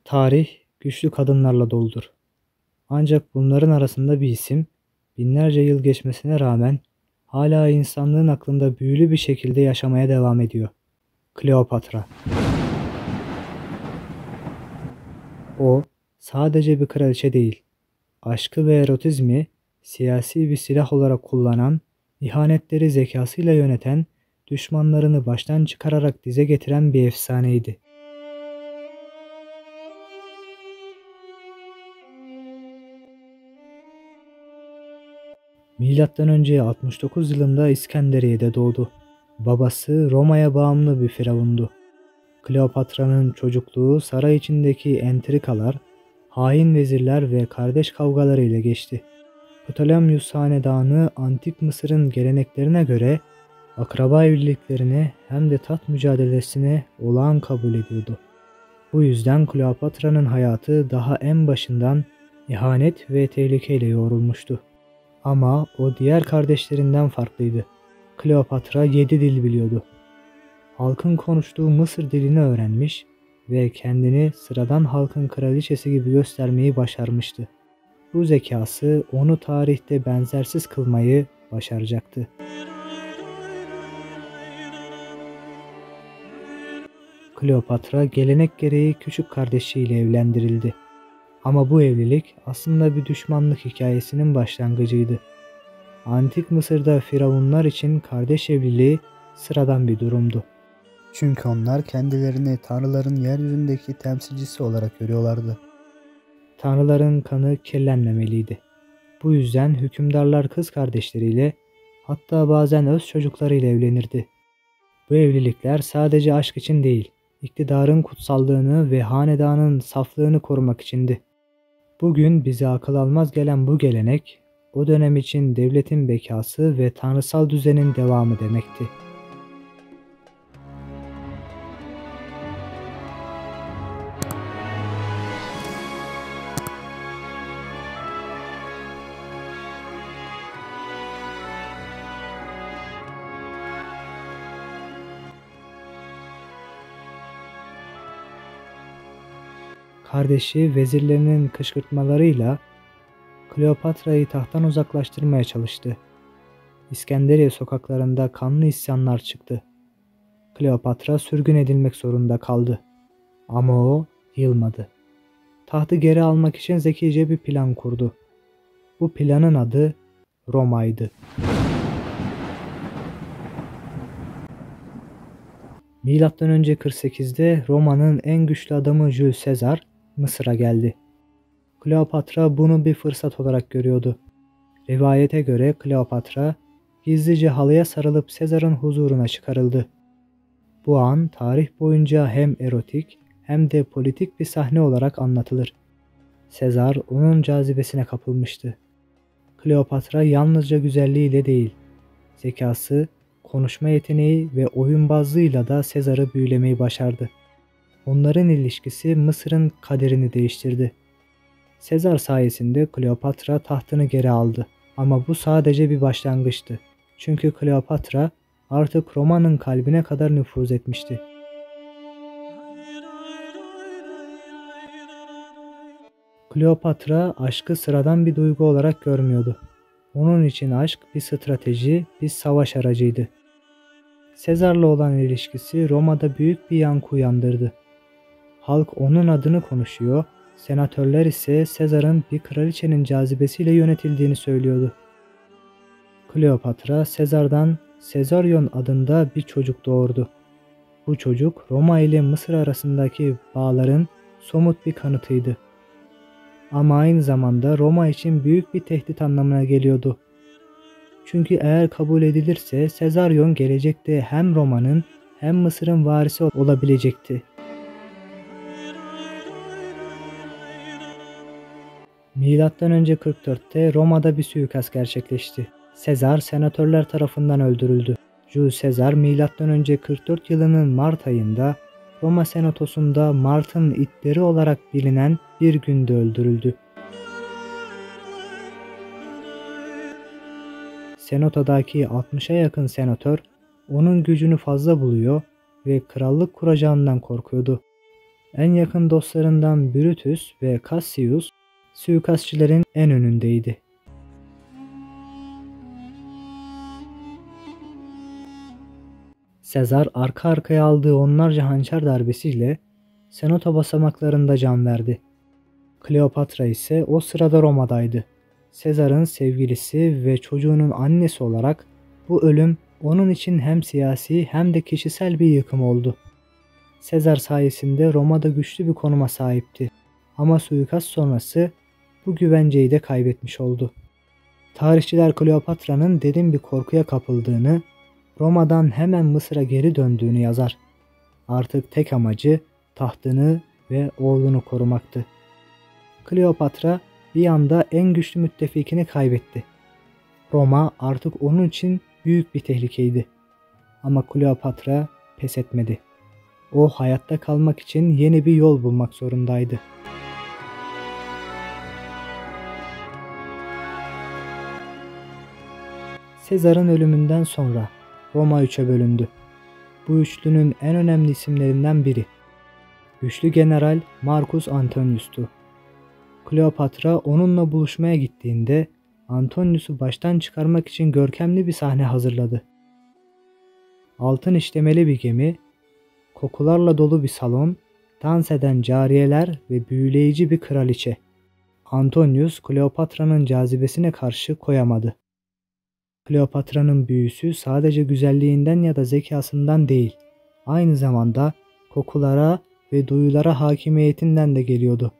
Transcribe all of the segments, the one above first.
Tarih güçlü kadınlarla doludur. Ancak bunların arasında bir isim, binlerce yıl geçmesine rağmen hala insanlığın aklında büyülü bir şekilde yaşamaya devam ediyor. Kleopatra. O sadece bir kraliçe değil, aşkı ve erotizmi siyasi bir silah olarak kullanan, ihanetleri zekasıyla yöneten, düşmanlarını baştan çıkararak dize getiren bir efsaneydi. M.Ö. 69 yılında İskenderiye'de doğdu. Babası Roma'ya bağımlı bir firavundu. Kleopatra'nın çocukluğu saray içindeki entrikalar, hain vezirler ve kardeş kavgaları ile geçti. Ptolemyus hanedanı Antik Mısır'ın geleneklerine göre akraba evliliklerine hem de taht mücadelesine olağan kabul ediyordu. Bu yüzden Kleopatra'nın hayatı daha en başından ihanet ve tehlikeyle yoğrulmuştu. Ama o diğer kardeşlerinden farklıydı. Kleopatra 7 dil biliyordu. Halkın konuştuğu Mısır dilini öğrenmiş ve kendini sıradan halkın kraliçesi gibi göstermeyi başarmıştı. Bu zekası onu tarihte benzersiz kılmayı başaracaktı. Kleopatra gelenek gereği küçük kardeşiyle evlendirildi. Ama bu evlilik aslında bir düşmanlık hikayesinin başlangıcıydı. Antik Mısır'da firavunlar için kardeş evliliği sıradan bir durumdu. Çünkü onlar kendilerini tanrıların yeryüzündeki temsilcisi olarak görüyorlardı. Tanrıların kanı kirlenmemeliydi. Bu yüzden hükümdarlar kız kardeşleriyle, hatta bazen öz çocuklarıyla evlenirdi. Bu evlilikler sadece aşk için değil, iktidarın kutsallığını ve hanedanın saflığını korumak içindi. Bugün bize akıl almaz gelen bu gelenek, o dönem için devletin bekası ve tanrısal düzenin devamı demekti. Kardeşi vezirlerinin kışkırtmalarıyla Kleopatra'yı tahttan uzaklaştırmaya çalıştı. İskenderiye sokaklarında kanlı isyanlar çıktı. Kleopatra sürgün edilmek zorunda kaldı. Ama o yılmadı. Tahtı geri almak için zekice bir plan kurdu. Bu planın adı Roma'ydı. M.Ö. 48'de Roma'nın en güçlü adamı Jules Caesar Mısır'a geldi. Kleopatra bunu bir fırsat olarak görüyordu. Rivayete göre Kleopatra gizlice halıya sarılıp Sezar'ın huzuruna çıkarıldı. Bu an tarih boyunca hem erotik hem de politik bir sahne olarak anlatılır. Sezar onun cazibesine kapılmıştı. Kleopatra yalnızca güzelliğiyle değil, zekası, konuşma yeteneği ve oyunbazlığıyla da Sezar'ı büyülemeyi başardı. Onların ilişkisi Mısır'ın kaderini değiştirdi. Sezar sayesinde Kleopatra tahtını geri aldı. Ama bu sadece bir başlangıçtı. Çünkü Kleopatra artık Roma'nın kalbine kadar nüfuz etmişti. Kleopatra aşkı sıradan bir duygu olarak görmüyordu. Onun için aşk bir strateji, bir savaş aracıydı. Sezar'la olan ilişkisi Roma'da büyük bir yankı uyandırdı. Halk onun adını konuşuyor, senatörler ise Sezar'ın bir kraliçenin cazibesiyle yönetildiğini söylüyordu. Kleopatra, Sezar'dan Sezaryon adında bir çocuk doğurdu. Bu çocuk Roma ile Mısır arasındaki bağların somut bir kanıtıydı. Ama aynı zamanda Roma için büyük bir tehdit anlamına geliyordu. Çünkü eğer kabul edilirse Sezaryon gelecekte hem Roma'nın hem Mısır'ın varisi olabilecekti. M.Ö. 44'te Roma'da bir suikast gerçekleşti. Sezar senatörler tarafından öldürüldü. Jules Caesar M.Ö. 44 yılının Mart ayında Roma Senatosu'nda Mart'ın itleri olarak bilinen bir günde öldürüldü. Senato'daki 60'a yakın senatör onun gücünü fazla buluyor ve krallık kuracağından korkuyordu. En yakın dostlarından Brutus ve Cassius suikastçilerin en önündeydi. Sezar arka arkaya aldığı onlarca hançer darbesiyle Senato basamaklarında can verdi. Kleopatra ise o sırada Roma'daydı. Sezar'ın sevgilisi ve çocuğunun annesi olarak bu ölüm onun için hem siyasi hem de kişisel bir yıkım oldu. Sezar sayesinde Roma'da güçlü bir konuma sahipti ama suikast sonrası bu güvenceyi de kaybetmiş oldu. Tarihçiler Kleopatra'nın derin bir korkuya kapıldığını, Roma'dan hemen Mısır'a geri döndüğünü yazar. Artık tek amacı tahtını ve oğlunu korumaktı. Kleopatra bir anda en güçlü müttefikini kaybetti. Roma artık onun için büyük bir tehlikeydi. Ama Kleopatra pes etmedi. O hayatta kalmak için yeni bir yol bulmak zorundaydı. Sezar'ın ölümünden sonra Roma üçe bölündü. Bu üçlünün en önemli isimlerinden biri güçlü general Marcus Antonius'tu. Kleopatra onunla buluşmaya gittiğinde Antonius'u baştan çıkarmak için görkemli bir sahne hazırladı. Altın işlemeli bir gemi, kokularla dolu bir salon, dans eden cariyeler ve büyüleyici bir kraliçe. Antonius, Kleopatra'nın cazibesine karşı koyamadı. Kleopatra'nın büyüsü sadece güzelliğinden ya da zekasından değil, aynı zamanda kokulara ve duyulara hakimiyetinden de geliyordu.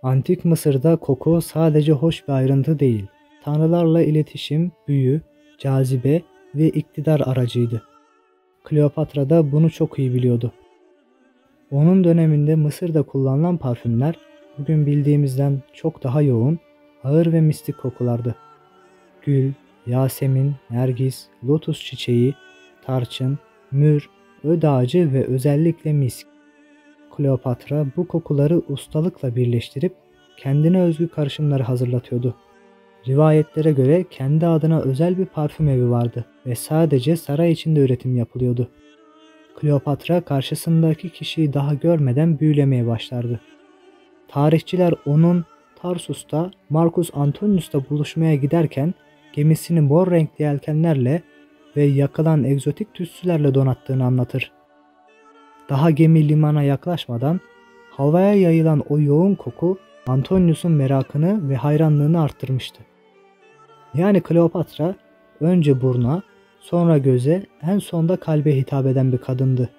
Antik Mısır'da koku sadece hoş bir ayrıntı değil, tanrılarla iletişim, büyü, cazibe ve iktidar aracıydı. Kleopatra da bunu çok iyi biliyordu. Onun döneminde Mısır'da kullanılan parfümler bugün bildiğimizden çok daha yoğun, ağır ve mistik kokulardı. Gül, yasemin, nergis, lotus çiçeği, tarçın, mür, öd ağacı ve özellikle misk. Kleopatra bu kokuları ustalıkla birleştirip kendine özgü karışımları hazırlatıyordu. Rivayetlere göre kendi adına özel bir parfüm evi vardı ve sadece saray içinde üretim yapılıyordu. Kleopatra karşısındaki kişiyi daha görmeden büyülemeye başlardı. Tarihçiler onun Tarsus'ta Marcus Antonius'ta buluşmaya giderken gemisini mor renkli yelkenlerle ve yakılan egzotik tütsülerle donattığını anlatır. Daha gemi limana yaklaşmadan havaya yayılan o yoğun koku Antonius'un merakını ve hayranlığını arttırmıştı. Yani Kleopatra önce burna, sonra göze, en sonda kalbe hitap eden bir kadındı.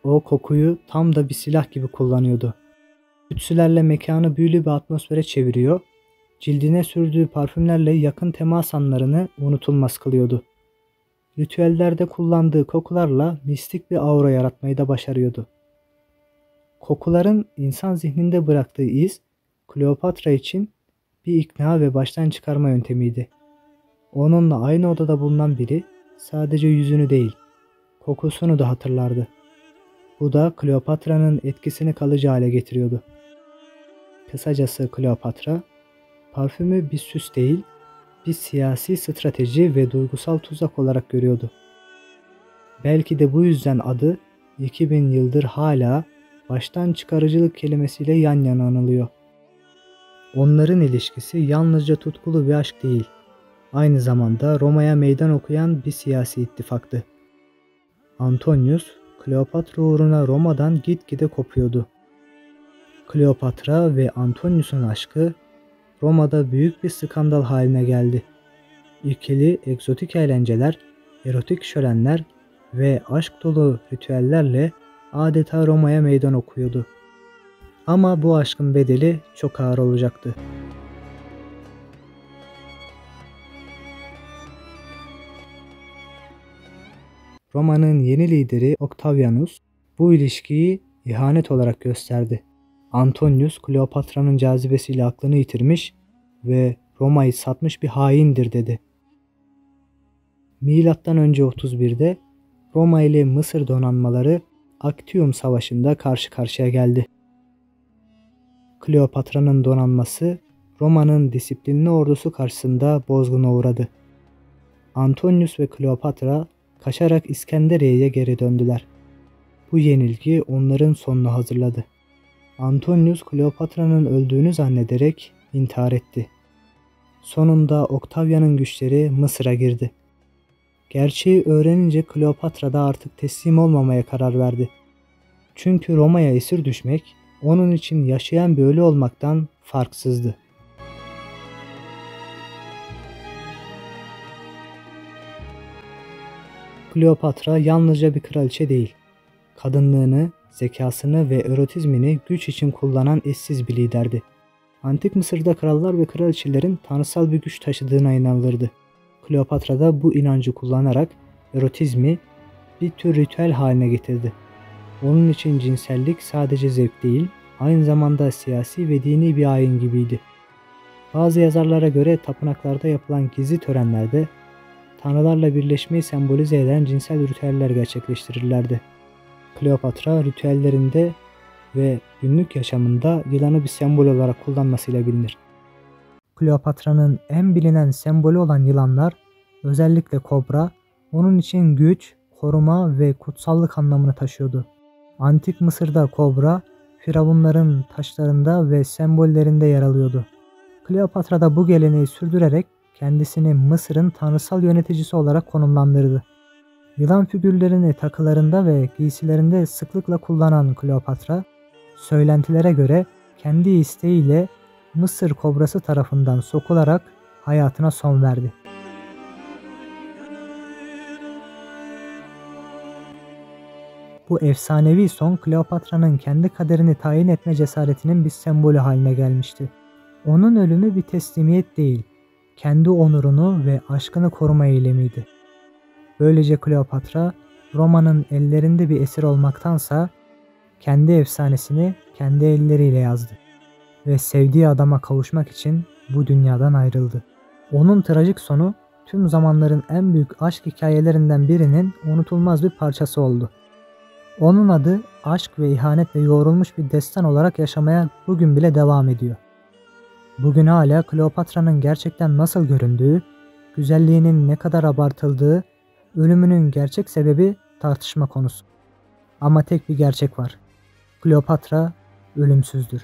O kokuyu tam da bir silah gibi kullanıyordu. Tütsülerle mekanı büyülü bir atmosfere çeviriyor, cildine sürdüğü parfümlerle yakın temas anlarını unutulmaz kılıyordu. Ritüellerde kullandığı kokularla mistik bir aura yaratmayı da başarıyordu. Kokuların insan zihninde bıraktığı iz, Kleopatra için bir ikna ve baştan çıkarma yöntemiydi. Onunla aynı odada bulunan biri sadece yüzünü değil, kokusunu da hatırlardı. Bu da Kleopatra'nın etkisini kalıcı hale getiriyordu. Kısacası Kleopatra, parfümü bir süs değil, bir siyasi strateji ve duygusal tuzak olarak görüyordu. Belki de bu yüzden adı 2000 yıldır hala baştan çıkarıcılık kelimesiyle yan yana anılıyor. Onların ilişkisi yalnızca tutkulu bir aşk değil, aynı zamanda Roma'ya meydan okuyan bir siyasi ittifaktı. Antonius, Kleopatra uğruna Roma'dan gitgide kopuyordu. Kleopatra ve Antonius'un aşkı Roma'da büyük bir skandal haline geldi. İkili egzotik eğlenceler, erotik şölenler ve aşk dolu ritüellerle adeta Roma'ya meydan okuyordu. Ama bu aşkın bedeli çok ağır olacaktı. Roma'nın yeni lideri Octavianus bu ilişkiyi ihanet olarak gösterdi. Antonius, Kleopatra'nın cazibesiyle aklını yitirmiş ve Roma'yı satmış bir haindir dedi. Milattan önce 31'de Roma ile Mısır donanmaları Actium Savaşı'nda karşı karşıya geldi. Kleopatra'nın donanması Roma'nın disiplinli ordusu karşısında bozguna uğradı. Antonius ve Kleopatra kaçarak İskenderiye'ye geri döndüler. Bu yenilgi onların sonunu hazırladı. Antonius Kleopatra'nın öldüğünü zannederek intihar etti. Sonunda Octavian'ın güçleri Mısır'a girdi. Gerçeği öğrenince Kleopatra da artık teslim olmamaya karar verdi. Çünkü Roma'ya esir düşmek onun için yaşayan bir ölü olmaktan farksızdı. Kleopatra yalnızca bir kraliçe değil, kadınlığını, zekasını ve erotizmini güç için kullanan eşsiz bir liderdi. Antik Mısır'da krallar ve kraliçelerin tanrısal bir güç taşıdığına inanılırdı. Kleopatra da bu inancı kullanarak erotizmi bir tür ritüel haline getirdi. Onun için cinsellik sadece zevk değil, aynı zamanda siyasi ve dini bir ayin gibiydi. Bazı yazarlara göre tapınaklarda yapılan gizli törenlerde tanrılarla birleşmeyi sembolize eden cinsel ritüeller gerçekleştirirlerdi. Kleopatra ritüellerinde ve günlük yaşamında yılanı bir sembol olarak kullanmasıyla bilinir. Kleopatra'nın en bilinen sembolü olan yılanlar, özellikle kobra, onun için güç, koruma ve kutsallık anlamını taşıyordu. Antik Mısır'da kobra, firavunların taşlarında ve sembollerinde yer alıyordu. Kleopatra da bu geleneği sürdürerek kendisini Mısır'ın tanrısal yöneticisi olarak konumlandırdı. Yılan figürlerini takılarında ve giysilerinde sıklıkla kullanan Kleopatra, söylentilere göre kendi isteğiyle Mısır kobrası tarafından sokularak hayatına son verdi. Bu efsanevi son Kleopatra'nın kendi kaderini tayin etme cesaretinin bir sembolü haline gelmişti. Onun ölümü bir teslimiyet değil, kendi onurunu ve aşkını koruma eylemiydi. Böylece Kleopatra, Roma'nın ellerinde bir esir olmaktansa kendi efsanesini kendi elleriyle yazdı ve sevdiği adama kavuşmak için bu dünyadan ayrıldı. Onun trajik sonu tüm zamanların en büyük aşk hikayelerinden birinin unutulmaz bir parçası oldu. Onun adı aşk ve ihanetle yoğrulmuş bir destan olarak yaşamaya bugün bile devam ediyor. Bugün hala Kleopatra'nın gerçekten nasıl göründüğü, güzelliğinin ne kadar abartıldığı, ölümünün gerçek sebebi tartışma konusu. Ama tek bir gerçek var. Kleopatra ölümsüzdür.